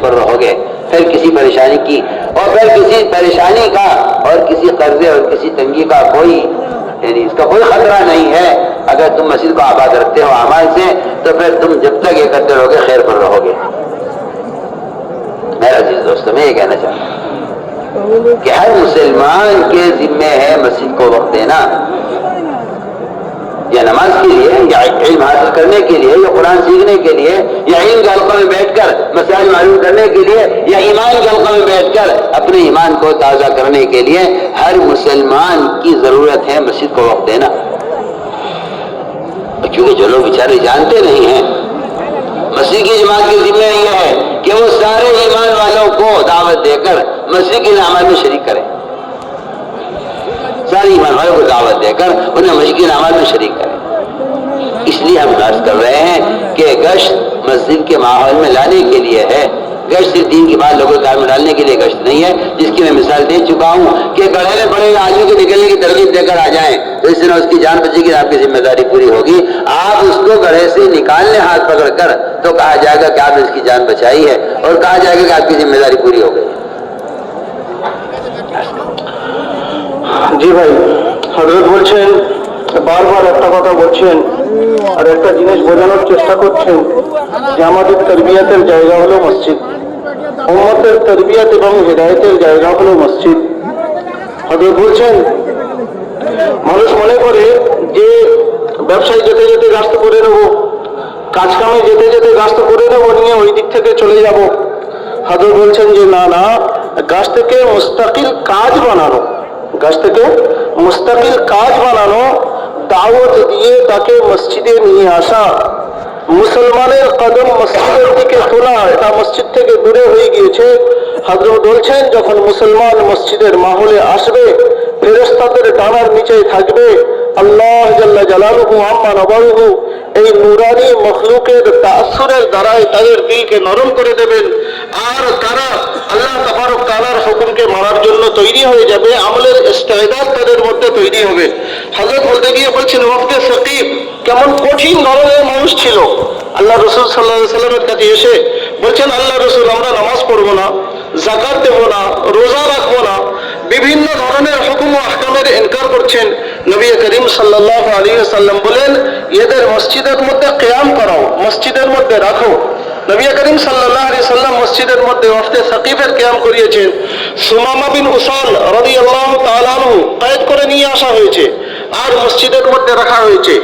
पर रहोगे, फिर किसी परेशानी की और फिर किसी परेशानी का और किसी कर्जे और किसी तंगी का कोई यानी इसका कोई खतरा नहीं है। अगर तुम मस्जिद को आबाद रखते हो अमाल से, तो फिर तुम जब तक ये करते रहोगे खैर पर रहोगे। मेरा अजीज दोस्तों, मैं ये कहना चाहता हूं कि हर मुसलमान के जिम्मे है मस्जिद को वक्त देना, या नमाज के लिए, या इल्म हासिल करने के लिए, या कुरान सीखने के लिए, या इल्म के हल्का में बैठकर मसाइल मालूम करने के लिए, या ईमान के हल्का में बैठकर अपने ईमान को ताज़ा करने के लिए हर मुसलमान की जरूरत है मस्जिद को वक्त देना। क्योंकि जो लोग बेचारे जानते नहीं हैं, मस्जिद की जमात के जिम्मे यह है कि वो सारे ईमान वालों को दावत देकर मस्जिद के अमल में शरीक करें, सारे ईमान वालों को दावत देकर उन्हें मस्जिद के अमल में शरीक करें। इसलिए हम अर्ज कर रहे हैं कि गश्त मस्जिद के माहौल में लाने के लिए है। गश्त सिर्फ दीन की बात लोगों के कार में डालने के लिए गश्त नहीं है, जिसकी मैं मिसाल दे चुका हूं कि गढ़े में पड़े आदमी को निकलने की तरकीब देकर आ जाएं तो इससे ना उसकी जान बचेगी, आपकी जिम्मेदारी पूरी होगी। आप उसको गढ़े से निकालने हाथ पकड़कर तो कहा जाएगा कि आपने इसकी जान बचाई है, और कहा जाएगा कि आपकी जिम्मेदारी पूरी हो गई। জি ভাই, হযরত বলছেন বারবার একটা কথা বলছেন আর একটা জিনিস বোঝানোর চেষ্টা করছেন যে আমাদের তরবিয়াতের জায়গা হলো মসজিদ, উম্মতের তরবিয়াত এবং হিদায়াতের জায়গা হলো মসজিদ। হযরত বলছেন মানুষ মনে করে যে ব্যবসায় যেতে যেতে গাস্ত করে নেব, কাজ কামে যেতে যেতে গাস্ত করে নেব, নিয়ে ওই দিক থেকে চলে যাব। হযরত বলছেন যে না না, গাছ থেকে মুস্তাকিল কাজ বানানো, গাছ থেকে মুস্তাকিল কাজ বানানো, দাওয়াত দিয়ে তাকে মসজিদে নিয়ে আসা, মুসলমানের কদম মসজিদের দিকে তোলা, এটা মসজিদ থেকে দূরে হয়ে গিয়েছে। হযরত বলছেন যখন মুসলমান মসজিদের মাহলে আসবে, ফেরেশতাদের ডানার নিচে থাকবে আল্লাহ জাল্লা জালালুহু আম্মা নবালুহু, এই নুরানি মখলুকের তাআসসুরের দ্বারাই তাদের দিলকে নরম করে দেবেন, আর তারা আল্লাহ তাবারক তাআলার হুকুমকে মানার জন্য তৈরি হয়ে যাবে, আমলের ইস্তেদাদ তাদের মধ্যে তৈরি হবে। হযরত বলতে গিয়ে বলছেন ওয়াক্তে সাকিব কেমন কঠিন ধরনের মানুষ ছিল। আল্লাহ রাসূল সাল্লাল্লাহু আলাইহি ওয়াসাল্লামের কাছে এসে বলছেন আল্লাহ রাসূল আমরা নামাজ পড়বো না, যাকাত দেব না, রোজা রাখবো না, বিভিন্ন ধরনের হুকুম ও আহকামের ইনকার করছেন। নবী করিম সাল্লাল্লাহু আলাইহি ওয়াসাল্লাম বলেন এদের মসজিদের মধ্যে কিয়াম করাও, মসজিদের মধ্যে রাখো। নবী করিম সাল্লাল্লাহু আলাইহি ওয়াসাল্লাম মসজিদের মধ্যে ওয়াক্তে সাকিফের কিয়াম করিয়েছেন। সুমামা বিন উসাল রাদিয়াল্লাহু তাআলা আনহু কয়েদ করে নিয়ে আসা হয়েছে আর মসজিদের মধ্যে রাখা হয়েছে।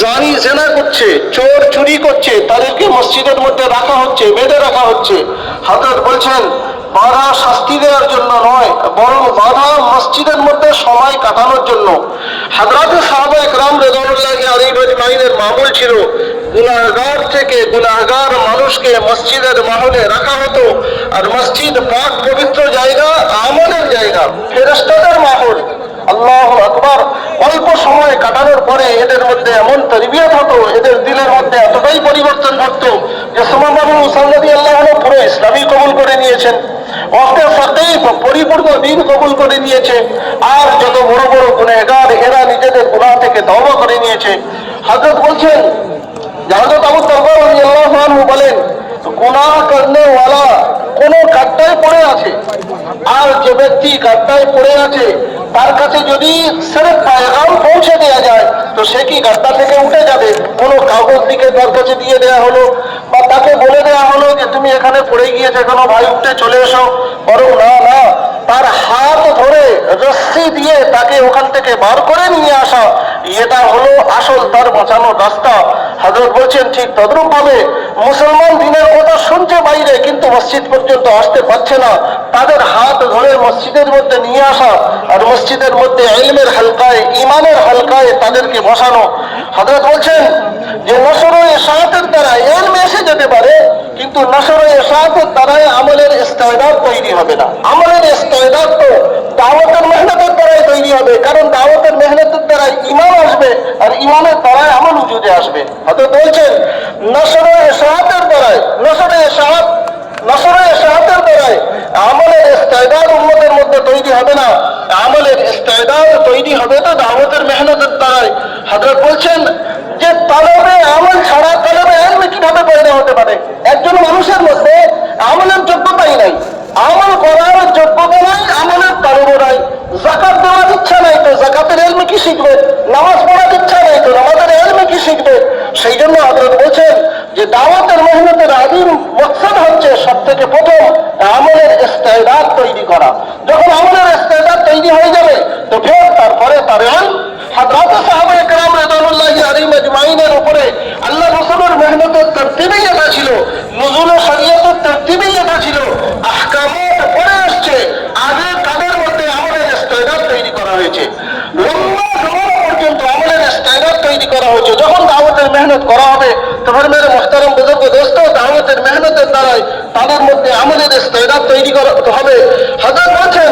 জানি জেনা করছে, চোর চুরি করছে, তাদেরকে মসজিদের মধ্যে রাখা হচ্ছে, বেঁধে রাখা হচ্ছে। হযরত বলছেন বাধা শাস্তি দেওয়ার জন্য নয়, বরং বাধা মসজিদের মধ্যে সময় কাটানোর জন্য। হযরতে সাহাবা একরাম রাদিয়াল্লাহু আলাইহিম আজমাইনের মামুল ছিল গুনাহগার থেকে গুনাহগার মানুষকে মসজিদের মাহলে রাখা হতো, আর মসজিদ পাক পবিত্র জায়গা, আমলের জায়গা, ফেরেশতাদের মাহল। আল্লাহু আকবার। অল্প সময় কাটানোর পরে এদের মধ্যে এমন তরবিয়ত হতো, এদের দিলের মধ্যে এতটাই পরিবর্তন ঘটতো যে সুমামা বিন উসাল রাদিয়াল্লাহু আনহু পুরো ইসলামই কবুল করে নিয়েছেন, ওয়াক্তে সাকিফ পরিপূর্ণ দ্বীন কবুল করে নিয়েছে, আর যত বড় বড় গুনাহগার এরা নিজেদের গুনাহ থেকে তওবা করে নিয়েছে। হযরত বলছেন হযরত আবু তালহা রাদিয়াল্লাহু আনহু বলেন গুনাহ করনে ওয়ালা কোন কাট্টায় পড়ে আছে, আর যে ব্যক্তি কাট্টায় পড়ে আছে তার কাছে যদি সির্ফ পায়গাম পৌঁছে দেওয়া যায় তো সে কি গাড্ডা থেকে উঠে যাবে? কোনো কাগজ দিকে তার কাছে দিয়ে দেওয়া হলো বা তাকে বলে দেওয়া হলো যে তুমি এখানে পড়ে গিয়েছে কেন ভাই, উঠে চলে এসো, বরং না না, তার হাত ধরে রস্সি দিয়ে তাকে ওখান থেকে বার করে নিয়ে আসা, এটা হলো আসল তার বাঁচানোর রাস্তা। হযরত বলছেন ঠিক তদ্রূপ ভাবে মুসলমান দিনের কথা শুনছে বাইরে কিন্তু মসজিদ পর্যন্ত আসতে পারছে না, তাদের হাত ধরে মসজিদের মধ্যে নিয়ে আসা আর মসজিদের মধ্যে ইলমের হালকায়, ঈমানের হালকায় তাদেরকে বসানো। হযরত বলছেন যে নশর ও ইশাআতের দ্বারা ইলম এসে যেতে পারে, কিন্তু নশর ও ইশাআতের দ্বারা আমলের ইস্তেদাদ তৈরি হবে না। আমলের ইস্তেদাদ তো দাওয়াতের মেহনতের দ্বারাই তৈরি হবে, কারণ দাওয়াতের মেহনতের দ্বারা ঈমান আসবে আর ঈমানের দ্বারাই আমল উজুদে আসবে। হযরত বলছেন নশর ও ইশাআতের দ্বারাই, নশর ও ইশাআতের দ্বারাই আমলের ইস্তেদাদ উম্মতের মধ্যে তৈরি হবে না, আমলের ইস্তেদাদ তৈরি হবে তো দাওয়াতের মেহনতের দ্বারাই। হযরত বলছেন যে তলবে আমল ছাড়া তলবে ইলম কিভাবে পয়দা হতে পারে? একজন মানুষের মধ্যে আমলের যোগ্য আমল করার যোগ্যতা নাই, আমলের তালুব নাই। যাকাত দেওয়ার ইচ্ছা নাই তো যাকাতের এলমে কি শিখবে? নামাজ পড়ার ইচ্ছা নাই তো নামাজের এলমে কি শিখবে? সেই জন্য হযরত বলছেন যে দাওয়াতের মেহনতের আদিম মকসদ হচ্ছে সব থেকে প্রথম আমলের ইস্তেদাদ তৈরি করা। যখন আমলের ইস্তেদাদ তৈরি হয়ে যাবে তো ফের তারপরে তার ইলম। হযরত সাহাবায়ে কেরাম রাদিয়াল্লাহু আলাইহিম আজমাইনের উপরে আল্লাহ রাসূলের মেহনতের তরতিবেই এটা ছিল, নুজুলে শরীয়তের তরতিবেই এটা ছিল। আহকামাত পড়ে আসছে, আগে তাদের মধ্যে আমলের ইস্তেদাদ তৈরি করা হয়েছে। লম্বা জমানা পর্যন্ত আমলের ইস্তেদাদ তৈরি করা হয়েছে। যখন দাওয়াতের মেহনত করা হবে তখন মেরে মুহতারাম বুজুর্গ দোস্ত, দাওয়াতের মেহনতের দ্বারাই তাদের মধ্যে আমলের ইস্তেদাদ তৈরি করতে হবে। হযরত বলছেন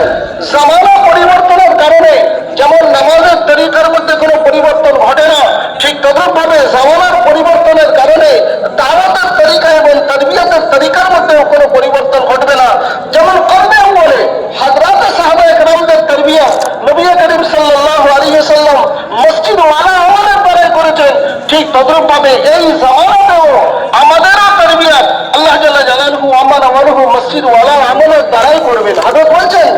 জামানা পরিবর্তনের কারণে যেমন নামাজের তরিকার মধ্যে কোনো পরিবর্তন ঘটে না, ঠিক তদ্রুপভাবে জামানার পরিবর্তনের কারণে দাওয়াতের তরিকা এবং তারবিয়াতের তরিকার মধ্যেও কোনো পরিবর্তন ঘটবে না। যেমন কর্মে বলে হযরত সাহাবায়ে কেরামদের তারবিয়াত নবী করিম সাল্লাল্লাহু আলাইহি ওয়াসাল্লাম মসজিদ ওয়ালা আমলের দ্বারাই করেছেন, ঠিক তদ্রুপভাবে এই জামানাতেও আমাদেরও তারবিয়াত আল্লাহ জাল্লা জালালুহু আমান আমারহু মসজিদ ওয়ালা আমলের দ্বারাই করবেন। হযরত বলছেন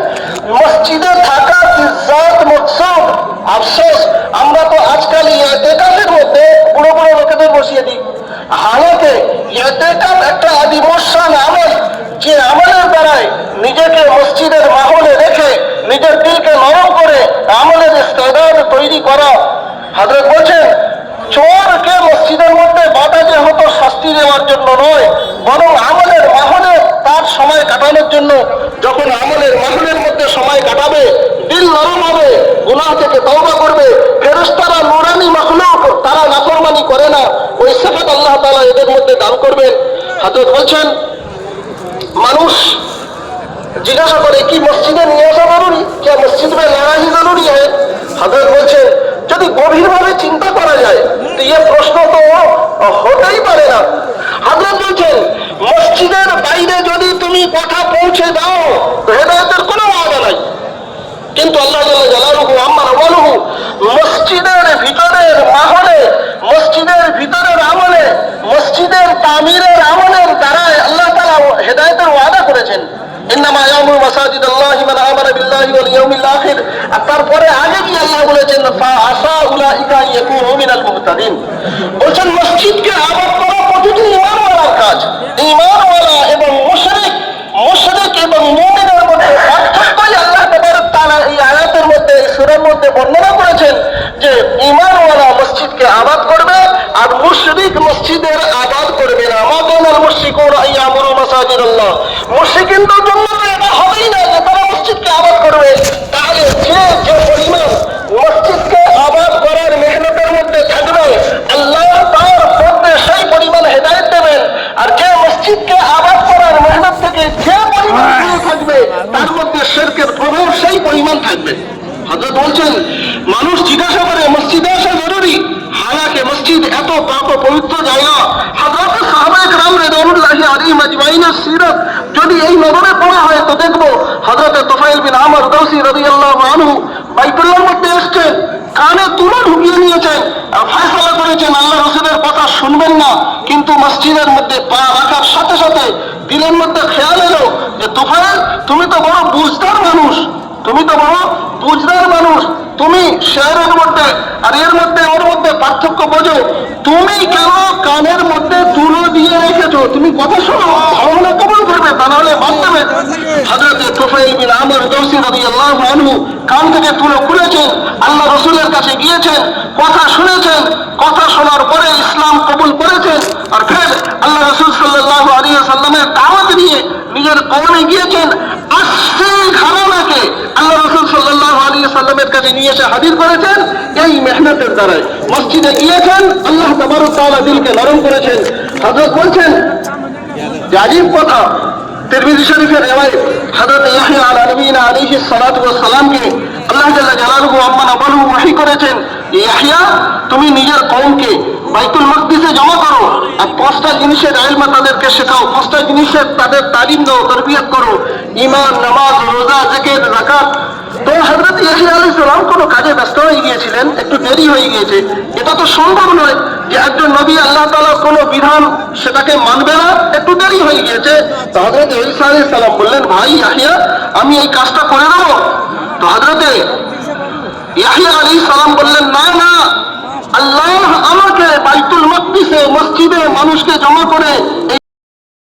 মসজিদে থাকা ইজ্জত মকসুদ। আফসোস আমরা তো আজকাল ইতিকাফের মধ্যে বুড়ো বুড়ো লোকেদের বসিয়ে দিই। হালাতে ইতিকাফ একটা আদিমশান আমল, যে আমলের দ্বারাই নিজেকে মসজিদের মাহলে রেখে নিজের দিলকে নরম করে আমলের ইস্তেদাদ তৈরি করা। হযরত বলছেন চোরকে মসজিদের মধ্যে বাধা যে হতো শাস্তি দেওয়ার জন্য নয়, বরং আমলের মাহলে তার সময় কাটানোর জন্য। যখন আমলের মাহলের মধ্যে সময় কাটাবে, দিল নরম হবে, গুনাহ থেকে তওবা করবে, ফেরেশতারা নূরানী মাখলুক, তারা নাফরমানি করে না, ওই সিফাত আল্লাহ তাআলা এদের মধ্যে দান করবেন। হযরত বলছেন মানুষ জিজ্ঞাসা করে কি মসজিদে নিয়ে আসা জরুরি, কে মসজিদ মে লানা হি জরুরি হ্যায়? হযরত বলছেন যদি গভীরভাবে চিন্তা করা যায় তো এই প্রশ্ন তো হতেই পারে না। হযরত বলছেন মসজিদের বাইরে যদি তুমি কথা পৌঁছে দাও তো হেদায়েতের কোনো ওয়াদা নাই, কিন্তু আল্লাহ জাল্লা জালালুহু আম্মা ওয়ালুহু মসজিদের ভিতরের মাহলে, মসজিদের ভিতরের আমলে, মসজিদের তামিরের আমলের দ্বারাই আল্লাহ তাআলা হেদায়েতের ওয়াদা করেছেন। ইন্নামা ইয়ামুরু মাসাজিদাল্লাহি মান আমানা বিল্লাহি ওয়াল ইয়াউমিল আখির। আর তারপরে আগে কি আল্লাহ বলেছেন ফা আসা উলাইকা ইয়াকুনু মিনাল মুহতাদিন। বলেন মসজিদকে আবাদ করা প্রতিটি ঈমানওয়ালার কাজ। ঈমানওয়ালা এবং মুশরিক, মুশরিক এবং মুমিনের মধ্যে পার্থক্যই আল্লাহ তাআলা এই আয়াতের মধ্যে, এই সূরার মধ্যে বর্ণনা করেছেন যে ঈমানওয়ালা মসজিদকে আবাদ করবে আর মুশরিক মসজিদের আবাদ করবে না। মা কানাল মুশরিকুনা ইয়ামুরু মাসাজিদাল্লাহ। মুশরিকদের জন্য তো এটা হবেই না যে তারা মসজিদকে আবাদ করবে। তাহলে যে পরিমাণ মসজিদকে আবাদ করার মেহনতের মধ্যে থাকবে আল্লাহ তার মধ্যে সেই পরিমাণ হেদায়েত দেবেন, আর যে মসজিদকে আবাদ করার মেহনত থেকে যে পরিমাণ দূরে থাকবে তার মধ্যে শিরকের প্রভাব সেই পরিমাণ থাকবে। হযরত বলছেন মানুষ জিজ্ঞাসা করে মসজিদে আসা জরুরি, হালাকে মসজিদ এত পাক ও পবিত্র জায়গা। হযরত সাহাবায়ে কেরাম রাদিয়াল্লাহু আলাইহিম আজমাইনের সিরাত যদি এই নজরে পড়া হয় তো দেখবো হযরত তুফাইল বিন আমর দাওসী রাদিয়াল্লাহু আনহু বাইতুল্লাহর মধ্যে এসেছেন, কানে তুলো ঢুকিয়ে নিয়েছেন, ফয়সালা করেছেন আল্লাহ রাসূলের কথা শুনবেন না, কিন্তু মসজিদের মধ্যে পা রাখার সাথে সাথে দিলের মধ্যে খেয়াল এলো যে তুফাইল তুমি তো বড় বুঝদার মানুষ, তুমি তো বড় বুঝদার মানুষ, তুমি শেয়ারের মধ্যে আর এর মধ্যে ওর মধ্যে পার্থক্য বোঝো, তুমি কেন কানের মধ্যে তুলো দিয়ে রেখেছো? তুমি কথা শোনো, ভালো হলে কবুল করবে, তা নাহলে বাদ দেবে। হযরত তুফাইল বিন আমর দাওসী রাদিয়াল্লাহু আনহু কান থেকে তুলো খুলেছেন, আল্লাহ রাসূলের কাছে গিয়েছেন, কথা শুনেছেন, কথা শোনার পরে ইসলাম কবুল করেছেন, আর ফের আল্লাহ রাসূল সাল্লাল্লাহু আলাইহি ওয়াসাল্লামের দাওয়াত নিয়ে নিজের কওমে গিয়েছেন। 80 ঘরানাকে আল্লাহ রাসূল সাল্লাল্লাহু আলাইহি ওয়াসাল্লামের কাছে নিয়ে এসে হাজির করেছেন এই মেহনতের দ্বারাই। মসজিদে গিয়েছেন, আল্লাহ তাবারক তাআলা দিলকে নরম করেছেন। হযরত বলছেন যে আজীব কথা, তিরমিজি শরীফের রিওয়ায়াত হযরত ইয়াহইয়া আল-নবীনা আলাইহিস সালাতু ওয়াস সালামকে আল্লাহ জাল্লা জালালুহু আম্মা নাবালু ওহী করেছেন, ইয়াহইয়া তুমি নিজের কওমকে বাইতুল মাকদিসে জমা করো আর 5টা জিনিসের ইলম তাদেরকে শেখাও, 5টা জিনিসের তাদের তালিম দাও, তরবিয়ত করো। ঈমান, নামাজ, রোজা, জিকির, যাকাত। তো হযরত ইয়াহইয়া আলাইহিস সালাম কোনো কাজে ব্যস্ত হয়ে গিয়েছিলেন, একটু দেরি হয়ে গিয়েছে। এটা তো সম্ভব নয় যে একজন নবী আল্লাহ তাআলার কোনো বিধান সেটাকে মানবে না, একটু দেরি হয়ে গিয়েছে। তো হযরত ঈসা আলাইহিস সালাম বললেন, ভাই ইয়াহইয়া, আমি এই কাজটা করে দেব? তো হযরত ইয়াহইয়া আলাইহিস সালাম বললেন, না না, আল্লাহ